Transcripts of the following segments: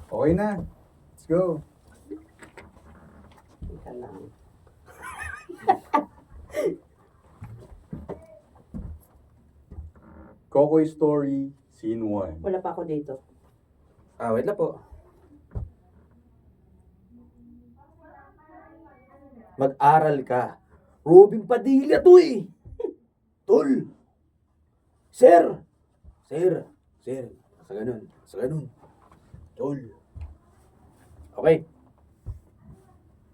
Okay na. Let's go. Teka lang. Kokoy Story, Scene 1. Wala pa ako dito. Wait lang po. Mag-aral ka. Robin Padilla to eh. Tol. Sir. Sir. Sir. Sa ganun. Tol. Okay.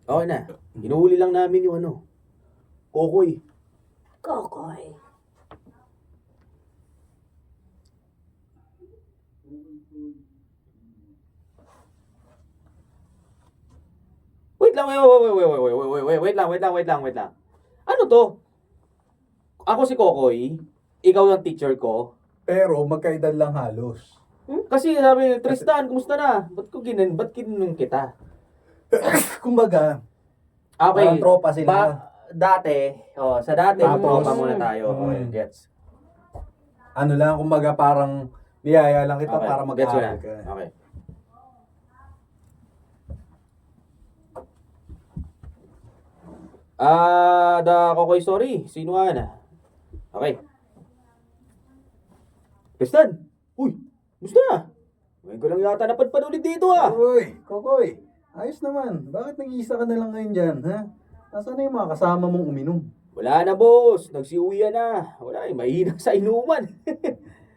Okay na. Hinuhuli lang namin yung Kokoy. Kokoy. Wait lang. Ano to? Ako si Kokoy, ikaw ang teacher ko. Pero magkaedad lang halos. Kasi sabi, Tristan, kumusta na? Ba't kinunong kita? Kumbaga, Okay. parang tropa sila. Sa dati, Tapos, tropa muna tayo. mm. Okay, gets. Ano lang, kumbaga parang niyaya lang kita Okay, para gets ko na. mag-aaral ka. Okay. The Kokoy Story. Sino nga na? Okay. Tristan! Uy! Gusto na? Ngayon ko lang yata napadpad ulit dito Uy, Kokoy, ayos naman. Bakit nag-iisa ka na lang ngayon dyan, ha? Nasaan na yung mga kasama mong uminom? Wala na boss, nagsiuwian na. Wala mahina sa inuman.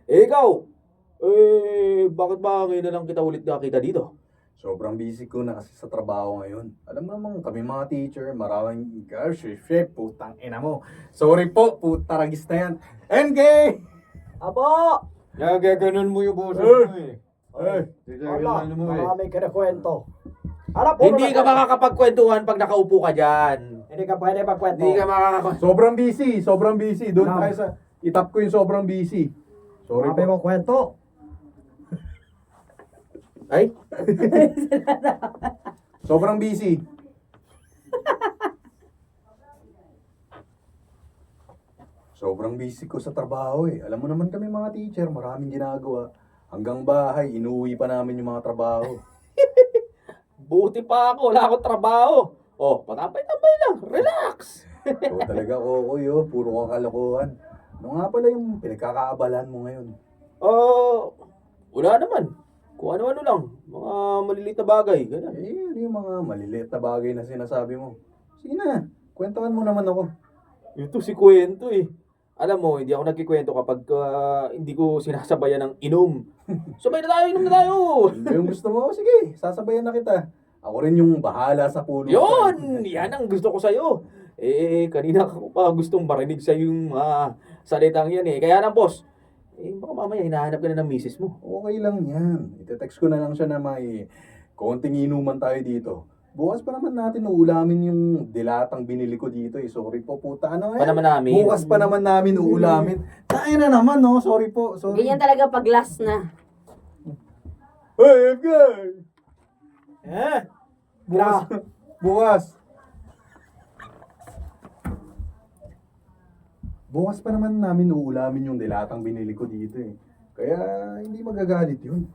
Ikaw? Bakit ba ngayon na lang kita ulit nakita dito? Sobrang busy ko na kasi sa trabaho ngayon. Alam mo naman, kami mga teacher, maraming gosh, chef, putang ina mo. Sorry po, putaragis na yan. NK! Apo! Nagaganon mo yung boses mo eh. Wala. Marami ka na kwento. Hindi ka makakapagkwentuhan pag nakaupo ka dyan. Hindi ka pwede magkwento. Hindi ka makakapag... Sobrang busy. Doon Ma'am. tayo sa, itap ko yung sobrang busy. Sorry Marami po. mo kwento. Ay? Sobrang busy. Sobrang busy ko sa trabaho eh. Alam mo naman kami mga teacher, maraming ginagawa. Hanggang bahay, inuwi pa namin yung mga trabaho. Buti pa ako, wala akong trabaho. Oh, patapay-tapay lang, relax. So talaga, Kokoy, puro kakalokohan. Ano nga pala yung pinagkakaabalan mo ngayon? Wala naman. Kung ano-ano lang, mga maliliit na bagay, ganun. Ano yung mga maliliit na bagay na sinasabi mo? Sige na, kwentuhan mo naman ako. Ito si kwento eh. Alam mo, hindi ako nagkikwento kapag hindi ko sinasabayan ng inom. Sabay na tayo, inom na tayo. Ano yung gusto mo? Sige, sasabayan na kita. Ako rin yung bahala sa pulutan. Yun! Yan ang gusto ko sa'yo. Kanina ko pa gustong marinig sa yung salitang yan eh. Kaya lang, boss, baka mamaya hinahanap ka na ng misis mo. Okay lang yan. Ite-text ko na lang siya na may konting inuman tayo dito. Bukas pa naman natin uulamin yung dilatang binili ko dito eh. Sorry po, puta. Ano Pa naman namin. Bukas pa naman namin uulamin. Tayo na naman, no? Sorry po. Sorry. Ganyan talaga pag last na. Hey, FK! Bukas. Gra. Bukas. Bukas pa naman namin uulamin yung dilatang binili ko dito eh. Kaya hindi magagalit yun.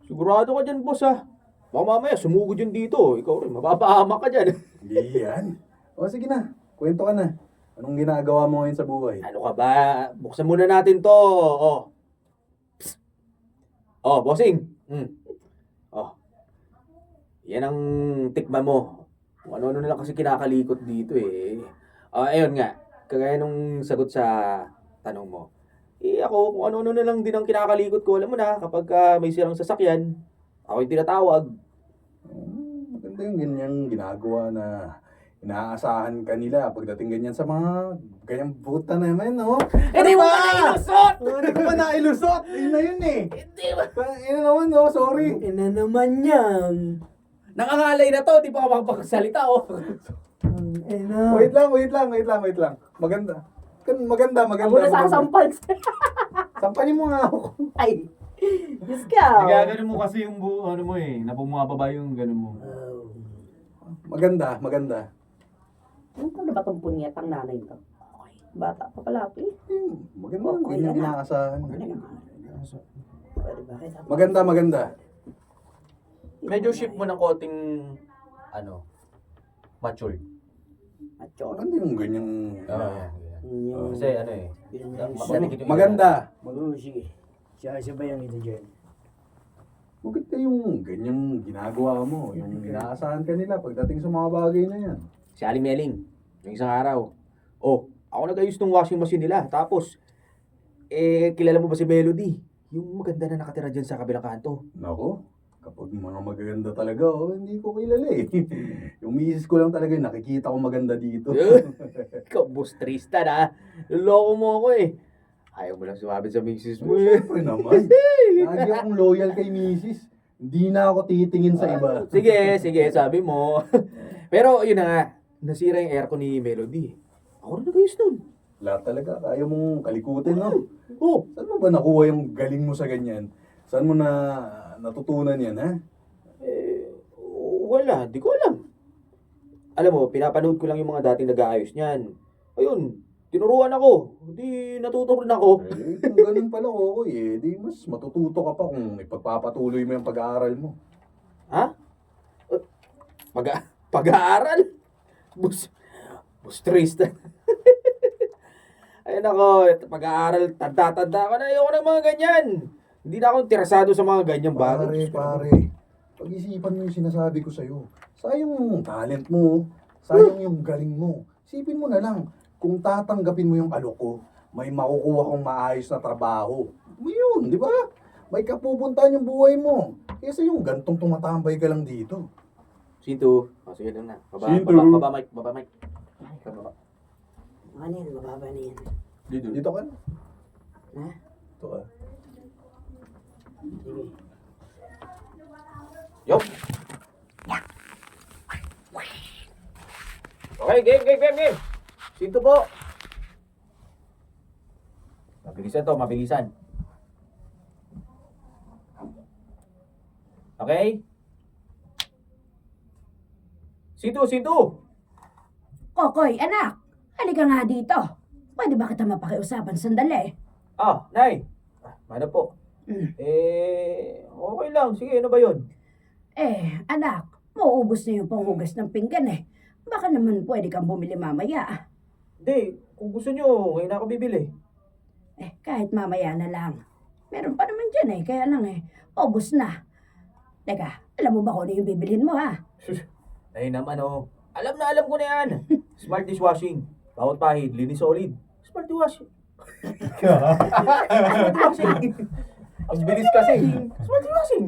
Sigurado ka dyan, boss Baka mamaya sumugod yun dito. Ikaw rin, mapapahama ka dyan. Hindi yan. O sige na, kwento ka na. Anong ginagawa mo ngayon sa buhay? Ano ka ba? Buksan muna natin to. Psst. Bossing. Oh. Yan ang tikman mo. Kung ano-ano na lang kasi kinakalikot dito eh. Ayun nga. Kagaya nung sagot sa tanong mo. Ako, kung ano-ano na lang din ang kinakalikot ko. Alam mo na, kapag may sirang sasakyan, ako yung tinatawag. Maganda yung ganyang ginagawa na inaasahan kanila pagdating ganyan sa mga ganyang buta naman, no? Hindi mo ka nailusot! Hindi ko pa nailusot! Yun na yun eh! Hindi ba? Yun naman, no? Sorry! Ina naman yan. Nangangalay na to, di pa ka makapagsalita Ina. Wait lang. Maganda. Maganda. Ako na sasampal. Sampalin mo nga ako. Ay. Diyos ka. Nagaganon mo kasi yung ano mo napumababa yung ganun mo. Maganda. Ano pa na ba itong punyetang nanay ito? Bata pa pala ito eh. Maganda yung Okay ganyang na. inaasahan. Okay na. Pwede ba kita? Maganda, maganda. Medyo shift mo ng konting, matured. Macho. Maganda yung ganyang... Yan. Yung... Kasi ano eh, Yun yung... madikit yung Maganda. Sige. Sasabayan kita dyan. Maganda yung ganyang ginagawa mo. Yung inaasahan ka nila pagdating sa mga bagay na yan. Si Aling Meling, yung isang araw. Oh, ako nag-ayos ng washing machine nila. Tapos, kilala mo ba si Melody? Yung maganda na nakatira dyan sa kabilang kanto. Nako, kapag mga magaganda talaga, hindi ko kilala eh. Yung misis ko lang talaga, nakikita ko maganda dito. Ikaw, bustrista na. Loko mo ako eh. Ayaw mo lang sumabit sa misis mo eh. Siyempre naman. Lagi akong loyal kay misis. Hindi na ako titingin sa iba. Sige, sabi mo. Pero yun na nga, nasira yung aircon ni Melody. Ako na nag-ayos nun. Lahat talaga, kaya mong kalikutin, no? Oh, Saan mo ba nakuha yung galing mo sa ganyan? Saan mo na natutunan yan, ha? wala, di ko alam. Alam mo, pinapanood ko lang yung mga dating nag-aayos niyan. Ayun, tinuruan ako. Di natuto rin ako. Kung ganun pala, Kokoy, di mas matututo ka pa kung ipagpapatuloy mo yung pag-aaral mo. Ha? Pag-aaral? Bustrista. Ayun ako, pag-aaral, tanda-tanda ko na. Ayoko ng mga ganyan. Hindi na ako interesado sa mga ganyang bagay. Pare, pag-isipan mo yung sinasabi ko sa'yo. Sayang yung talent mo, sayang yung galing mo. Isipin mo na lang, kung tatanggapin mo yung alok ko, may makukuha kong maayos na trabaho. Yun, di ba? May kapupuntahan yung buhay mo. Kesa yung gantong tumatambay ka lang dito. Sinto. Sige lang na. Sinto. Baba mic. Baba. Ano yan? Mababa na yan. Dito ka na. Ha? Dito ka. Sige. Yup. Okay, game. Sinto po. Mabilisan. Okay? Sinto. Kokoy, anak! Halika nga dito. Pwede ba kita mapakiusapan sandali? Nay. Ano po? Mm. Okay lang. Sige, ano ba yun? Anak, mauubos na yung panghugas ng pinggan eh. Baka naman pwede kang bumili mamaya. Hindi, kung gusto nyo, ngayon ako bibili. Kahit mamaya na lang. Meron pa naman dyan kaya lang ubos na. Teka, alam mo ba kung ano yung bibilhin mo ha? Nay naman Alam ko na yan. Smart dishwashing. Bawat pahid, linis solid. Smart dishwashing. Ang bilis kasi. Smart dishwashing.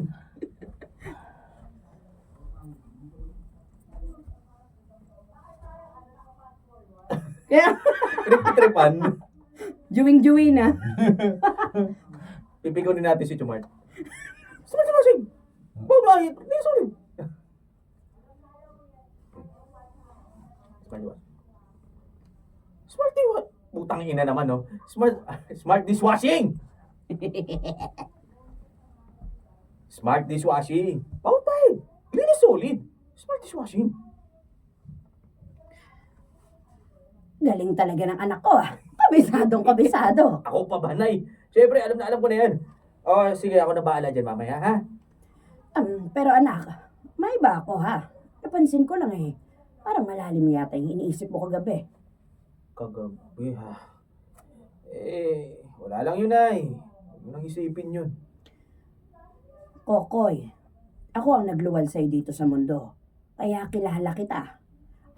Pinagtitripan. Juwing-juwing na. Pipikunin natin si Chumart. Smart dishwashing. Bawat pahid, linis solid. Smart dishwashing. Putang ina naman, Smart dishwashing. Smart dishwashing. Bawat pahid. Linis solid. Smart dishwashing. Galing talaga ng anak ko Kabisadong-kabisado. Ako pa ba, Nay? Siyempre, alam ko na yan. Sige, ako na bahala dyan mamaya, ha? Pero anak, may iba ako ha. Napansin ko lang parang malalim yata yung iniisip mo kagabi. Kagabi, ha? Wala lang yun, Nay. Huwag mo nang isipin yun. Kokoy, ako ang nagluwal sa'yo dito sa mundo. Kaya kilala kita.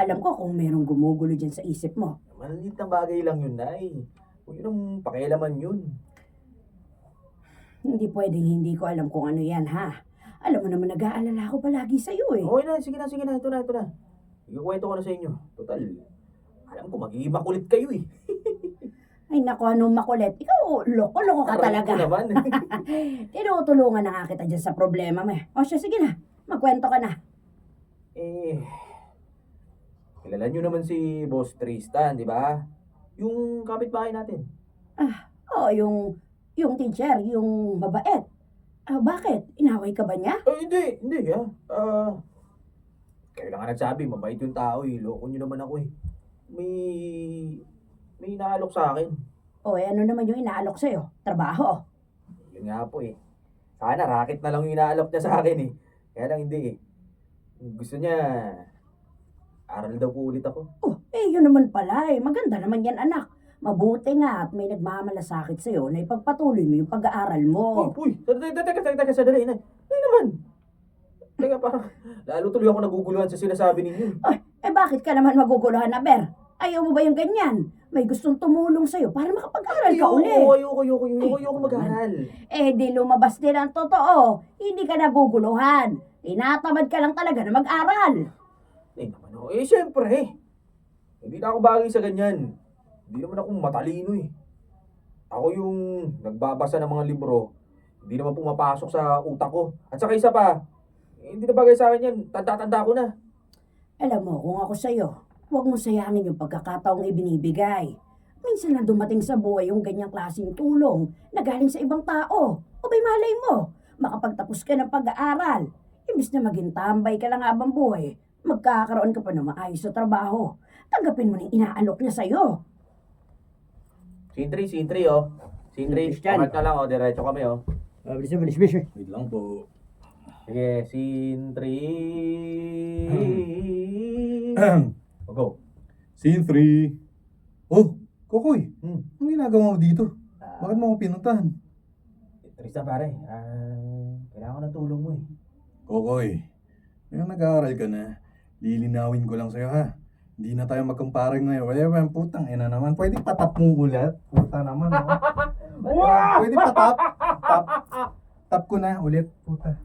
Alam ko kung merong gumugulo dyan sa isip mo. Maliit na bagay lang yun, Nay. Huwag yun ang pakialaman yun. Hindi pwedeng hindi ko alam kung ano yan, ha? Alam mo naman, nag-aalala ako palagi sa'yo Okay na, sige na. Ito na. Ikukwento ko na sa inyo. Total, alam ko magiging makulit kayo eh. Ay naku, anong makulit. Ikaw, loko-loko ka Aray talaga. ko naman. Tinutulungan na nga kita dyan sa problema mo O siya, sige na. Magkwento ka na. Kilala nyo naman si Boss Tristan, di ba? Yung kapitbahay natin. Oo, yung teacher, yung mabait. Bakit? Inaway ka ba niya? Hindi kayo lang nga nagsabi, mabait yung tao eh. Loko nyo naman ako eh. May inaalok sa akin. Ano naman yung inaalok sa'yo? Trabaho. Yun nga po eh. Sana racket na lang yung inaalok niya sa akin eh. Kaya lang hindi eh. Gusto niya, aral daw po ulit ako. Oh, yun naman pala eh. Maganda naman yan, anak. Mabuti nga at may nagmamalasakit sa'yo na ipagpatuloy mo yung pag-aaral mo. Uy, teka, sandali. Nay naman. Teka, parang lalo tuloy ako naguguluhan sa sinasabi ninyo. Bakit ka naman maguguluhan na, Ber? Ayaw mo ba yung ganyan? May gustong tumulong sa'yo para makapag-aral ka ulit. Ayoko mag-aral. Di lumabas din ang totoo. Hindi ka naguguluhan. Tinatamad ka lang talaga na mag-aral. Naman ako. Siyempre. Hindi na ako bagay sa ganyan. Hindi naman ako matalino eh. Ako yung nagbabasa ng mga libro. Hindi naman pumapasok sa utak ko. At saka isa pa, hindi na bagay sa akin yan. Tanda-tanda ko na. Alam mo, kung ako sa'yo, huwag mo sayangin yung pagkakataong ibinibigay. Minsan lang dumating sa buhay yung ganyang klaseng tulong na galing sa ibang tao. O may malay mo, makapagtapos ka ng pag-aaral. Imbis na maging tambay ka lang habang buhay, magkakaroon ka pa ng maayos na trabaho. Tanggapin mo na yung inaalok niya sa'yo. Sintri oh. Sintri, Christian. pakat na lang oh. Diretso kami oh. Bilis. Wait lang po. Sige, Sintri. O, go. Scene 3. Oh, Kokoy. Hmm. Anong ginagawa mo dito? Bakit mo ako pinuntahan? Tristan pare, kailangan ko ng tulong mo eh. Kokoy, ngayong nag-aaral ka na, lilinawin ko lang sa'yo ha. Hindi na tayo magkumpare ngayon. Wala yung putang ina naman. Pwede patap mo ulit. Puta naman. Oh. Pwede patap. Tap ko na ulit. Puta.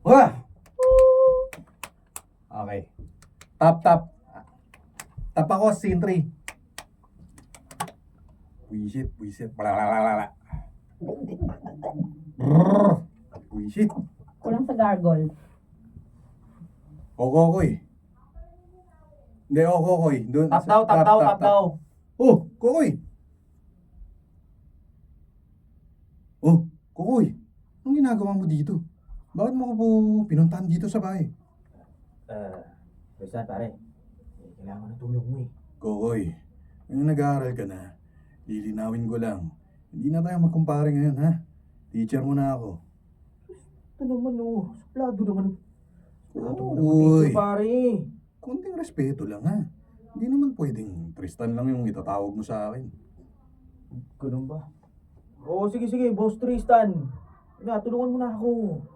Wah! Okay. Tap. Tap ako, scene 3. Buisit. Blablabla. Buisit. Kulang sa gargle. Kokoy. Hindi, Kokoy. Doon. Tap daw. Oh, Kokoy. Oh, Kokoy. Anong ginagawa mo dito? Bakit mo ko po pinuntahan dito sa bahay? Tristan pare, kailangan ko ng tulong mo eh. Kokoy, ngayong nag-aaral ka na, lilinawin ko lang. Hindi na tayo magkumpare ngayon, ha? Teacher mo na ako. Ito naman oh, suplado naman. Uy, Teacher pare. konting respeto lang, ha? Hindi naman pwedeng Tristan lang yung itatawag mo sa akin. Ganun ba? Oo, sige, Boss Tristan. Tulungan mo na ako.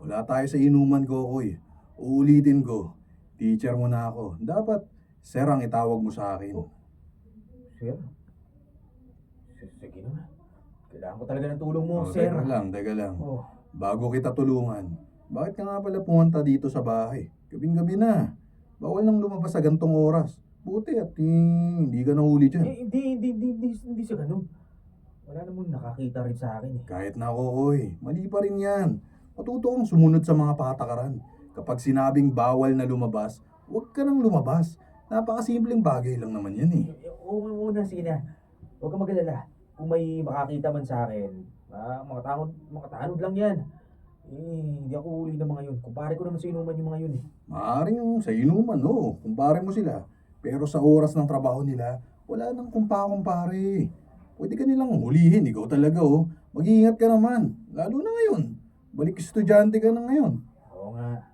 Wala tayo sa inuman, Kokoy. Uulitin ko, teacher mo na ako. Dapat, sir ang itawag mo sa akin. Sir? Sige na. Kailangan ko talaga ng tulong mo, Oh, sir. Teka lang. Oh. Bago kita tulungan, bakit ka nga pala pumunta dito sa bahay? Gabing-gabi na. Bawal nang lumabas sa gantong oras. Buti at hindi ka nahuli dyan. Hindi siya ganun. Wala namang nakakita rin sa akin eh. Kahit na ako, mali pa rin yan. Matuto kang sumunod sa mga patakaran. Kapag sinabing bawal na lumabas, huwag ka nang lumabas. Napakasimpleng bagay lang naman yan eh. Oo na, sige na. Huwag kang mag-alala. Kung may makakita man sa akin, mga tanod lang yan. Hindi ako uli ng mga yun. Kumpare ko naman sa inuman yung mga yun eh. Maaring sa inuman, no. Kumpare mo sila. Pero sa oras ng trabaho nila, wala nang kumpare. Pwede ka nilang hulihin, ikaw talaga oh. Mag-iingat ka naman, lalo na ngayon. Balik estudyante ka na ngayon. Oo nga.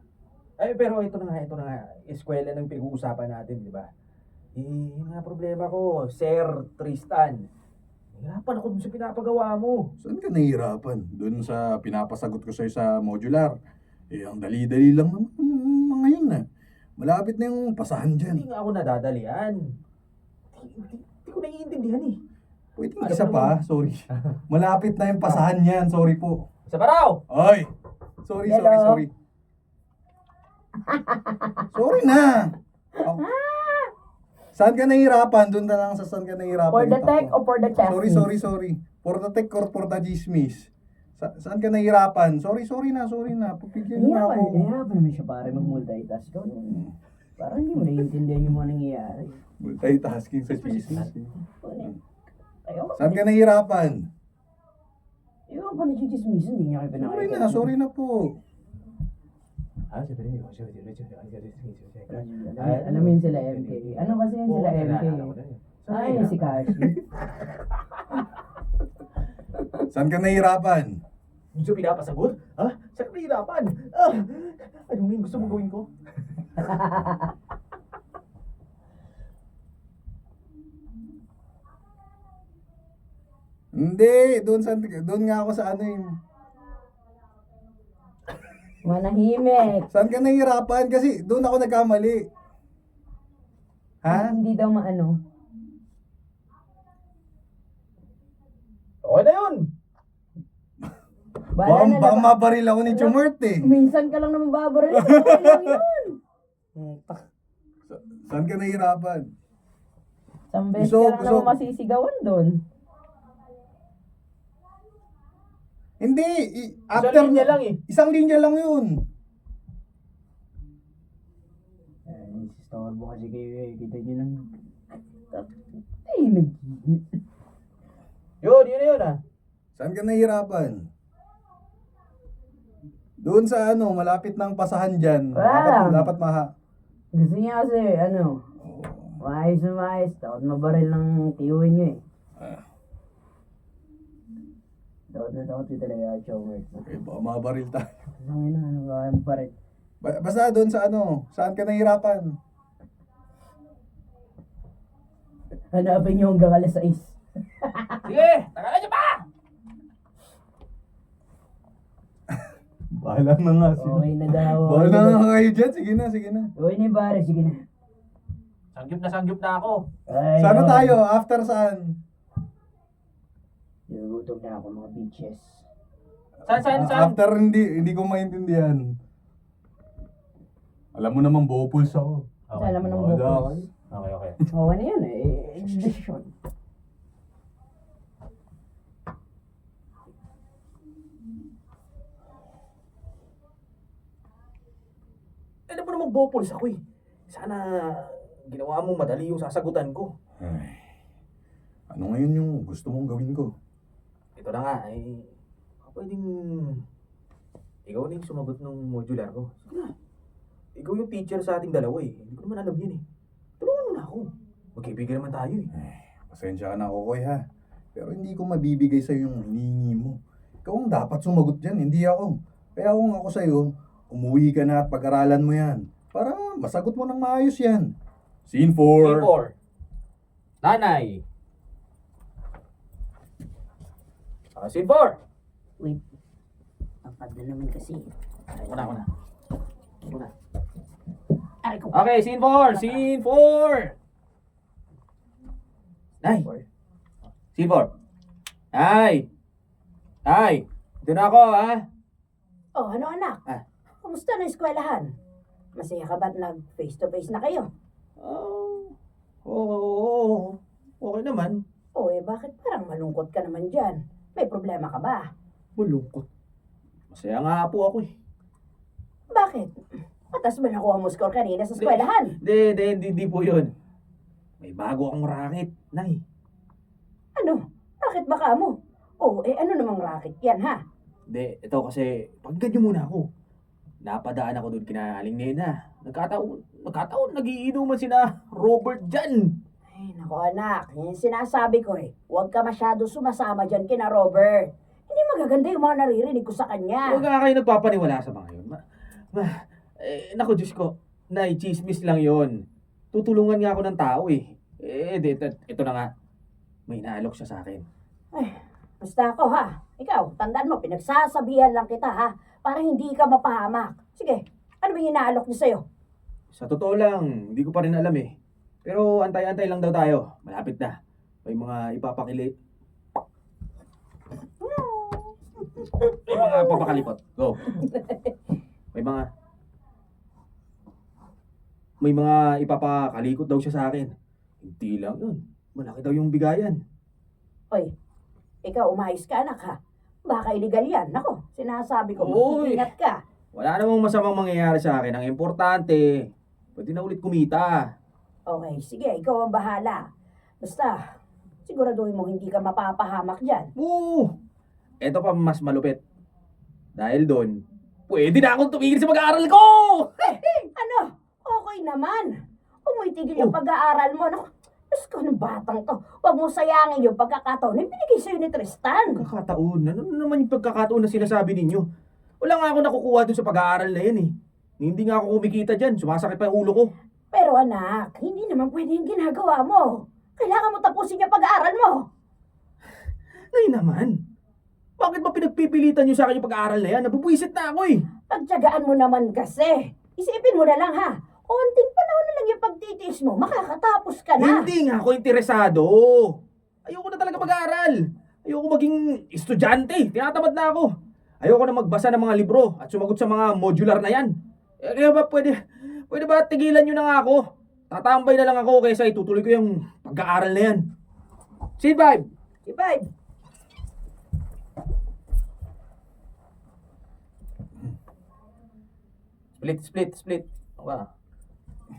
Pero ito na nga. Eskwela ng pinag-uusapan natin, di ba? Yung nga problema ko, Sir Tristan. Hirapan ako dun sa pinapagawa mo. Saan ka nahihirapan? Doon sa pinapasagot ko sa'yo sa modular. Ang dali-dali lang naman mga yun na. Malapit na yung pasahan Hindi dyan. nga ako nadadalian. Hindi ko naiintindihan eh. Pwede Ano isa ba pa, sorry. Malapit na yung pasahan yan, sorry po. Sa baraw! Ay! Sorry. Hello? Sorry na! Oh. Saan ka nahihirapan? Doon na lang sa saan ka nahihirapan. For the yung tech takbo. or for the chest? Sorry. For the tech or for the chismis? Saan ka nahihirapan? Sorry na. Pagpigyan mo na ako. Hirapan naman siya pare mag-multitask. Parang hindi mo naiintindihan yung mga nangyayari. Multitasking sa chismis. Ayoko. Saan ka nahihirapan? Ayoko pa nachichismisan. Hindi niya kayo pinakita. Sorry na po. Alam mo yun sila MK. Ano kasi yun sila MK? Ay, si Kashi. Saan ka nahihirapan? Doon sa pinapasagot? Ha? Sa kahirapan? Ah! Anong yung gusto mong gawin ko? Hindi, doon nga ako sa ano yung... Manahimik. Saan ka nahihirapan? Kasi doon ako nagkamali. Ha? Hindi daw maano. Okay na yun! Baka, baka mabaril ako ni Chumert eh. Minsan ka lang naman babaril. Okay lang yun. Saan ka nahihirapan? Isang beses Gusto- ka lang gusto- naman masisigawan doon. Hindi, After after linya lang eh. Isang linya lang yun. Istorbo kasi kayo eh. Kita nyo nang... Ay, nag... Yun na yun ah. Saan ka nahihirapan? Doon sa ano, malapit ng pasahan dyan. Wala. Dapat Gusto niya kasi, ano, maayos na maayos. Takot mabaril ng tiyuhin niyo eh. Takot na takot ko talaga, Chomert. Okay, baka mabaril tayo. Ang ina, ano ba ang baril? Basta doon sa ano, saan ka nahihirapan? Hanapin niyo hanggang alas 6. Sige! Tagalan niyo pa! Bahala na nga sila. Okay na daw. Bahala na nga kayo dyan. Sige na, sige na. Okay na yung bare, sige na. Sanggip na ako. Ay, Sana okay. tayo? After saan? Nagutom na ako mga bitches. Saan? After hindi ko maintindihan. Alam mo namang bopulse ako. Sana naman ng Wala. bukos. Okay. Okay na yun eh. Decision. Alam mo namang bopols ako eh. Sana ginawa mo madali yung sasagutan ko. Ay, ano ngayon yung gusto mong gawin ko? Ito na nga, ay pwedeng ikaw na yung sumagot ng modular ko. Sige na. Ikaw yung teacher sa ating dalawa eh. Hindi ko naman alam yan eh. Tulungan mo na ako. Magkaibigan naman tayo eh. Pasensya ka na, Kokoy, ha? Pero hindi ko mabibigay sa'yo yung hinihingi mo. Ikaw ang dapat sumagot dyan, hindi ako. Kaya kung ako sa'yo, umuwi ka na at pag-aralan mo yan. Para masagot mo ng maayos yan. Scene 4. Scene 4. Nanay. Scene 4. Wait. Tapad na naman kasi. Ako na. Ay ko. Okay, scene 4. Scene 4. Nay. Scene 4. Nay. Ito na ako, ha? Oh, ano anak? Ah. Kumusta na eskwelahan? Masaya ka ba't nag face to face na kayo? Oo. Okay naman. O bakit parang malungkot ka naman dyan? May problema ka ba? Malungkot. Masaya nga po ako eh. Bakit? Patas ba nakuha mo score kanina sa eskwelahan? Hindi po yun. May bago akong racket, Nay. Ano? Racket ba ka mo? Ano namang racket yan ha? Ito kasi, pagganyo muna ako. Napadaan ako doon kina Aling Nena. Nagkataon, nagiinuman sina Robert dyan. Ay, naku anak, yung sinasabi ko huwag ka masyado sumasama dyan kina Robert. Hindi magaganda yung mga naririnig ko sa kanya. Huwag nga kayo nagpapaniwala sa mga yun. Naku, Diyos ko, Nay, chismis lang yon. Tutulungan nga ako ng tao eh. Ito na nga. May inaalok siya sa akin. Basta ako ha. Ikaw, tandaan mo, pinagsasabihan lang kita ha. Para hindi ka mapahamak. Sige, ano ba yung inaalok niya sa'yo? Sa totoo lang, hindi ko pa rin alam eh. Pero antay-antay lang daw tayo. Malapit na. May mga ipapakili. May mga papakalipot. Go. May mga ipapakalikot daw siya sa akin. Hindi lang yun. Malaki daw yung bigayan. Oy, ikaw umayos ka anak ha. Baka illegal yan. Nako, sinasabi ko, Oy. ingat ka. Wala namang masamang mangyayari sa akin. Ang importante, pwede na ulit kumita. Okay, sige, ikaw ang bahala. Basta, siguraduhin mo hindi ka mapapahamak dyan. Oo! Ito pa mas malupit. Dahil doon, pwede na akong tumigil sa pag-aaral ko! Ano? Okay naman. Kung may tigil yung pag-aaral mo, naku, Diyos ko, ng batang to. Huwag mo sayangin yung pagkakataon na binigay sa'yo ni Tristan. Pagkakataon? Ano naman yung pagkakataon na sinasabi ninyo? Wala nga ako nakukuha dun sa pag-aaral na yan eh. Hindi nga ako kumikita dyan. Sumasakit pa yung ulo ko. Pero anak, hindi naman pwede yung ginagawa mo. Kailangan mo tapusin yung pag-aaral mo. Ngayon naman. Bakit ba pinagpipilitan nyo sa akin yung pag-aaral na yan? Nabubwisit na ako eh. Pagtyagaan mo naman kasi. Isipin mo na lang ha. Konting panahon na lang yung pagtitiis mo, makakatapos ka na. Hindi nga ako interesado. Ayoko na talaga mag-aaral. Ayoko maging estudyante. Tinatamad na ako. Ayoko na magbasa ng mga libro at sumagot sa mga modular na yan. Kaya ba pwede ba tigilan nyo na nga ako? Tatambay na lang ako kaysa itutuloy ko yung pag-aaral na yan. Scene 5! Si Five, Split. Okay.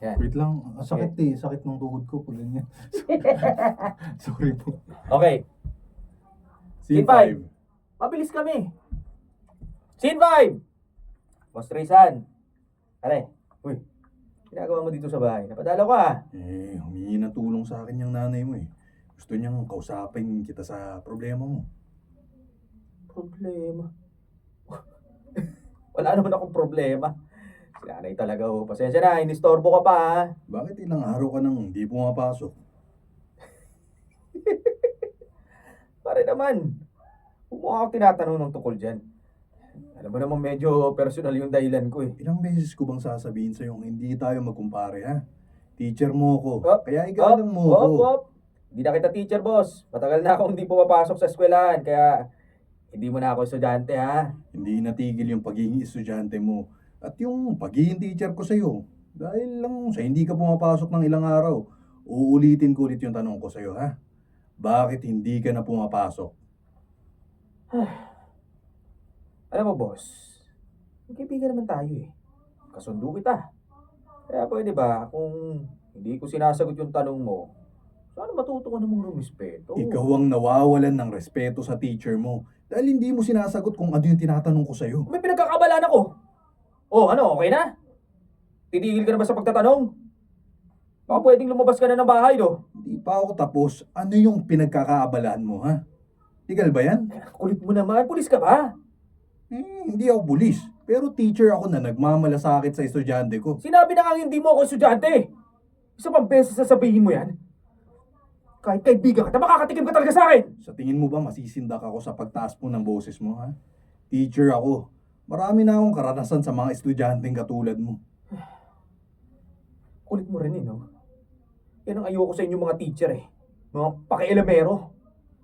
Yan. Wait lang, ang sakit eh. Sakit ng tuhod ko pag ganyan. Sorry po. Okay. Scene Scene 5. Mabilis kami. Scene 5! Boss Tristan. Are, uy. Ginagawa mo dito sa bahay. Napadala ko ah. Humingi ng tulong sa akin yung nanay mo eh. Gusto niyang kausapin kita sa problema mo. Problema. Wala naman akong problema. Si nanay talaga oh. Pasensya na, inistorbo ka pa ha. Bakit ilang araw ka nang hindi pumapasok? Pare naman. Huwag mo ako tinatanong ng tukol dyan. Alam mo naman medyo personal yung dahilan ko eh. Ilang beses ko bang sasabihin sa'yo hindi tayo magkumpare ha? Teacher mo ko. Hop, Kaya igalang mo ko. Hop. Hindi na kita teacher, boss. Matagal na akong hindi pumapasok sa eskwelahan, kaya hindi mo na ako estudyante, ha? Hindi natigil yung pagiging estudyante mo. At yung pagiging teacher ko sa'yo. Dahil lang sa hindi ka pumapasok ng ilang araw, uulitin ko ulit yung tanong ko sa'yo, ha? Bakit hindi ka na pumapasok? Alam mo, boss, magkaibigan naman tayo eh. Kasundo kita. Kaya pwede ba, kung hindi ko sinasagot yung tanong mo, sana matuto ka namang rumispeto. Ikaw ang nawawalan ng respeto sa teacher mo. Dahil hindi mo sinasagot kung ano yung tinatanong ko sa'yo. May pinagkakabalaan ako. Oh, ano, okay na? Titigil ka na ba sa pagtatanong? Baka pwedeng lumabas ka na ng bahay, no? Hindi pa ako tapos. Ano yung pinagkakaabalaan mo, ha? Legal ba yan? Kulit mo naman, pulis ka ba? Hindi ako pulis. Pero teacher ako na nagmamalasakit sa estudyante ko. Sinabi na nga hindi mo ako estudyante. Isa pang beses sasabihin mo yan. Kahit kaibigan ka, makakatikim ka talaga sa akin. Sa tingin mo ba masisindak ako sa pagtaas mo ng boses mo, ha? Teacher ako. Marami na akong karanasan sa mga estudyanteng katulad mo. Kulit mo rin no? Yan ang ayoko sa inyo mga teacher eh. Mga pakialamero.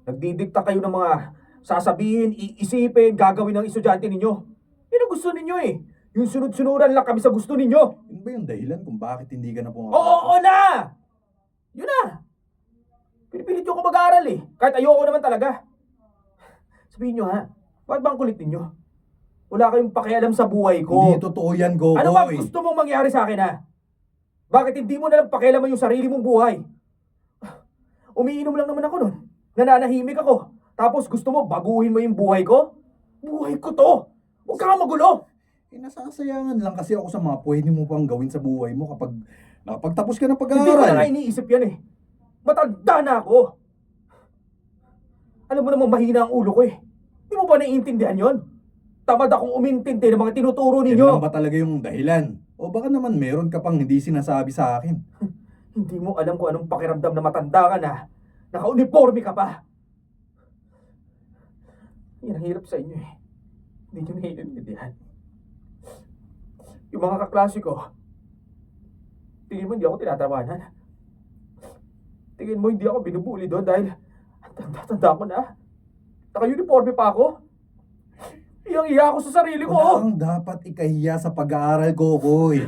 Nagdidikta kayo ng mga sasabihin, iisipin, gagawin ng estudyante ninyo. Yan ang gusto ninyo eh. Yung sunod-sunuran lang kami sa gusto ninyo. Yun ba yung dahilan kung bakit hindi ka na Oo, pumapasok? oo na! Yun na! Pinipilit nyo ako mag-aaral eh. Kahit ayoko naman talaga. Sabihin nyo ha, bakit bang kulit ninyo? Wala kayong pakialam sa buhay ko. Hindi totoo yan, Gogoy. Ano ba gusto mong mangyari sa akin ha? Bakit hindi mo na lang pakialaman yung sarili mong buhay? Umiinom lang naman ako nun. Nananahimik ako. Tapos gusto mo baguhin mo yung buhay ko? Buhay ko to! Huwag kang magulo! Nasasayangan lang kasi ako sa mga pwede mo pang gawin sa buhay mo kapag nakapagtapos ka ng Hindi ko na nga pag-aaral. iniisip yan eh. Matanda na ako. Alam mo namang mahina ang ulo ko eh. Di mo ba naiintindihan yon? Tamad akong umintindi ng mga tinuturo Yan ninyo. lang ba talaga yung dahilan? O baka naman meron ka pang hindi sinasabi sa akin? Hindi mo alam kung anong pakiramdam na matanda ka na. Naka-uniforme ka pa. Yan ang hirap sa inyo eh. Hindi nyo naiintindihan. Yung mga kaklase ko, tingin mo hindi ako tinatrabanan. Tingin mo hindi ako binubuli doon dahil ang tanda-tanda ko na. Naka-uniforme pa ako. Iyang-iya ako sa sarili ko. Wala kang dapat ikahiya sa pag-aaral, Gogoy.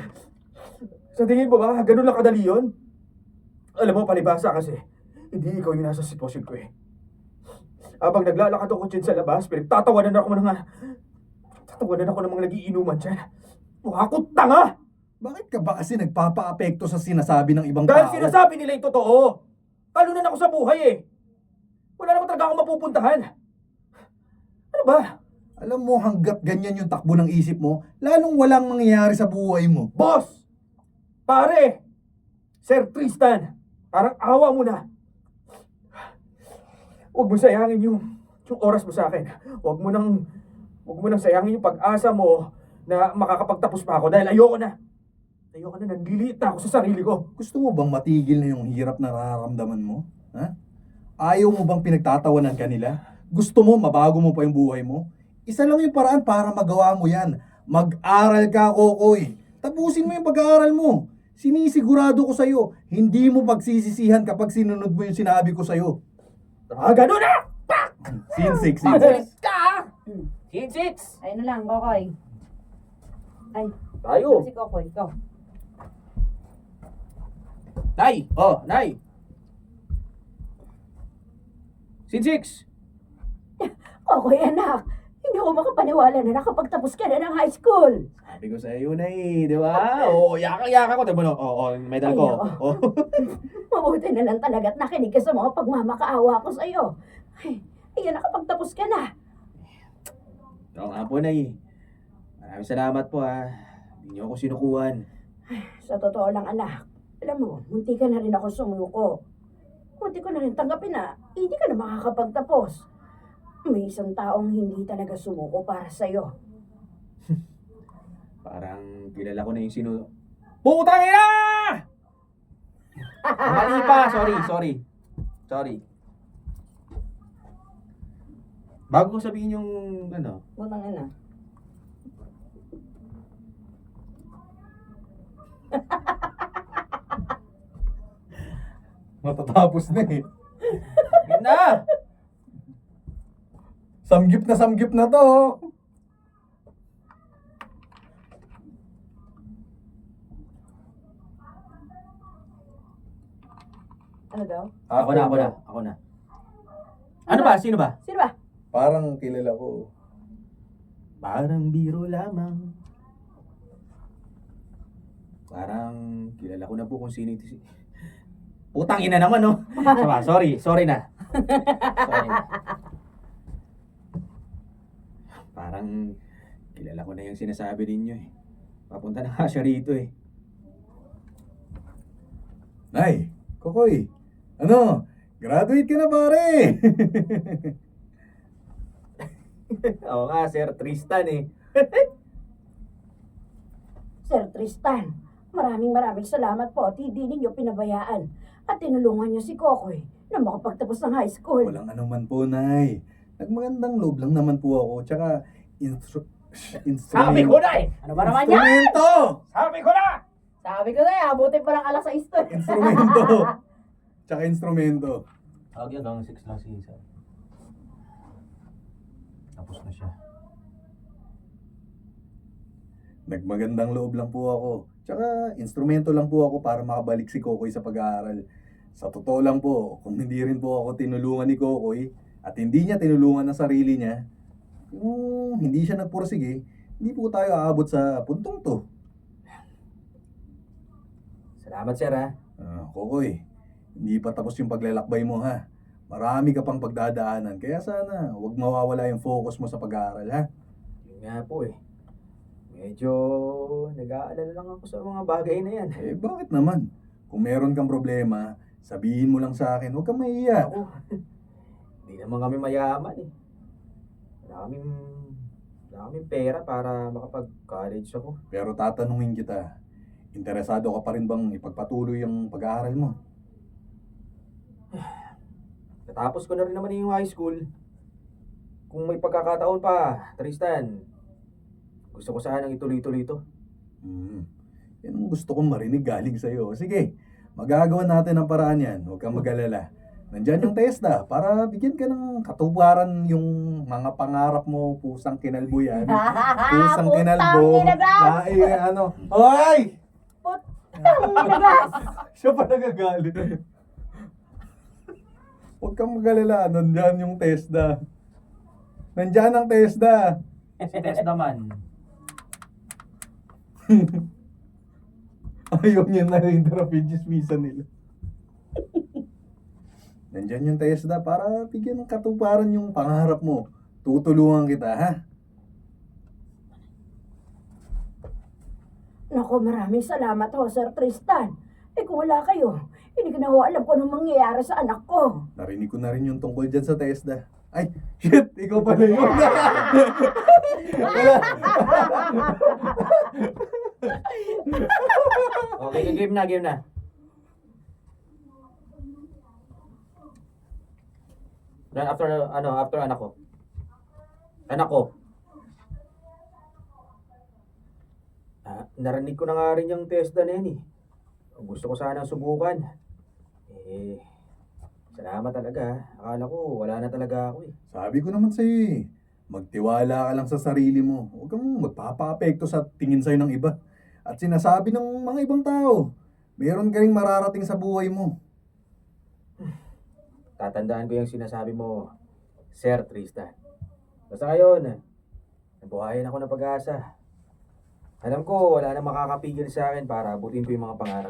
Sa tingin mo ba, ganun lang kadali yun? Alam mo, palibasa kasi, hindi ikaw yung nasa sitwasyon ko eh. Habang naglalakad ako dyan sa labas, pinagtatawanan ako ng mga nagiinuman dyan. Mukha ko tanga! Bakit ka ba kasi nagpapa-apekto sa sinasabi ng ibang Dahil tao? sinasabi nila yung totoo. Talunan ako sa buhay eh. Wala naman talaga akong mapupuntahan. Ano ba? Alam mo, hanggat ganyan yung takbo ng isip mo, lalong walang mangyayari sa buhay mo. Boss! Pare! Sir Tristan! Parang awa mo na. Huwag mo sayangin yung oras mo sa akin. Huwag mo nang sayangin yung pag-asa mo na makakapagtapos pa ako dahil ayoko na. Ayoko na, nandiliit na ako sa sarili ko. Gusto mo bang matigil na yung hirap na nararamdaman mo? Ha? Ayaw mo bang pinagtatawanan ka nila? Gusto mo mabago mo pa yung buhay mo? Isa lang yung paraan para magawa mo yan. Mag-aral ka, Kokoy. Tapusin mo yung pag-aaral mo. Sinisigurado ko sa'yo, hindi mo pagsisisihan kapag sinunod mo yung sinabi ko sa'yo. Ganun na! Scene 6, scene 6. Alis ka! Scene 6! Ayun na lang, Kokoy. Ay, Tayo! si Kokoy, ikaw. Nay! Oh, Nay! Scene 6! Kokoy anak, hindi ako makapaniwala na nakapagtapos ka na ng high school. Sabi ko sa iyo, Nay, di ba? Oo, yaka-yaka ko. Diba, no? Oo, medal ko. Ay, Oh. Mabuti na lang talaga at nakinig ka sa mga pagmamakaawa ko sa iyo. Ay, ayan, nakapagtapos ka na. Oo nga po, Nay. Maraming salamat po, ha. Hindi niyo ako sinukuhan. Sa totoo lang anak, alam mo, munti ka na rin ako sumuko. Munti ko na rin tanggapin na hindi ka na makakapagtapos. May isang taong hindi talaga sumuko para sa'yo. Parang kilala ko na yung sino... Putang ina! Mali pa! Sorry. Bago ko sabihin yung ano, Butang ina. Matatapos na eh. yun na! Samgyup na to. Ano daw? Ako na. Ano ba? Sino ba? Sino ba? Parang kilala ko. Parang biro lamang. Parang kilala ko na po kung sino ito si... Putang ina naman, no? Sorry na. Parang kilala ko na yung sinasabi ninyo eh. Papunta na nga siya rito eh. Nay, Kokoy. Ano? Graduate ka na pare. Oo nga, Sir Tristan eh. Sir Tristan, maraming salamat po at hindi ninyo pinabayaan at tinulungan niyo si Kokoy na makapagtapos ng high school. Walang anuman po, Nay. Nagmagandang loob lang naman po ako. Tsaka, Sabi ko na eh! Ano ba naman yan? Instrumento! Sabi ko na! Sabi ko na, abutin pa lang alas 6 to. Instrumento! Tsaka instrumento. Tawag yan, hanggang 6 lang si Isa. Tapos na siya. Nagmagandang loob lang po ako. Tsaka, instrumento lang po ako para makabalik si Kokoy sa pag-aaral. Sa totoo lang po, kung hindi rin po ako tinulungan ni Kokoy, at hindi niya tinulungan ang sarili niya, kung hindi siya nagpursige, hindi po tayo aabot sa puntong to. Salamat, Sir, ha? Kokoy, hindi pa tapos yung paglalakbay mo ha. Marami ka pang pagdadaanan, kaya sana huwag mawawala yung focus mo sa pag-aaral ha. Yun nga po eh. Medyo nag-aalala lang ako sa mga bagay na yan. Eh bakit naman? Kung meron kang problema, sabihin mo lang sa akin, huwag kang mahiya. Ako, hindi naman kami mayaman eh. Wala kaming pera para makapag-college ako. Pero tatanungin kita, interesado ka pa rin bang ipagpatuloy yung pag-aaral mo? Natapos ko na rin naman yung high school. Kung may pagkakataon pa, Tristan, gusto ko sanang ituloy-tuloy ito. Yan ang gusto kong marinig galing sa'yo. Sige, magagawa natin ang paraan yan. Huwag kang mag-alala. Nandyan yung TESDA para bigyan ka ng katuparan yung mga pangarap mo, pusang kinalbo yan. Pusang kinalbo. Na, ano? Hoy! Siya pa nagagalit. Huwag kang mag-alala. Nandyan yung TESDA. Nandyan ang TESDA. Si Tess naman. Ayaw niya na yung therapist visa nila. Nandyan yung TESDA para bigyan ng katuparan yung pangarap mo. Tutulungan kita, ha? Naku, maraming salamat ho, Sir Tristan. Eh kung wala kayo, Hindi ko na ho alam kung anong mangyayari sa anak ko. Narinig ko na rin yung tungkol dyan sa TESDA. Ay, shit! Ikaw pala yun! Wala. Okay, game na, game na. Then after, after anak ko. Anak ko. Narinig ko na nga rin yung TESDA na yan eh. Gusto ko sanang subukan. Salamat talaga. Akala ko wala na talaga ako eh. Sabi ko naman sa'yo eh, magtiwala ka lang sa sarili mo. Huwag kang magpapa-apekto sa tingin sa'yo ng iba. At sinasabi ng mga ibang tao, meron ka ring mararating sa buhay mo. Tatandaan ko yung sinasabi mo, Sir Tristan. Basta ngayon, nabuhayan ako ng pag-asa. Alam ko, wala na makakapigil sa akin para abutin ko yung mga pangarap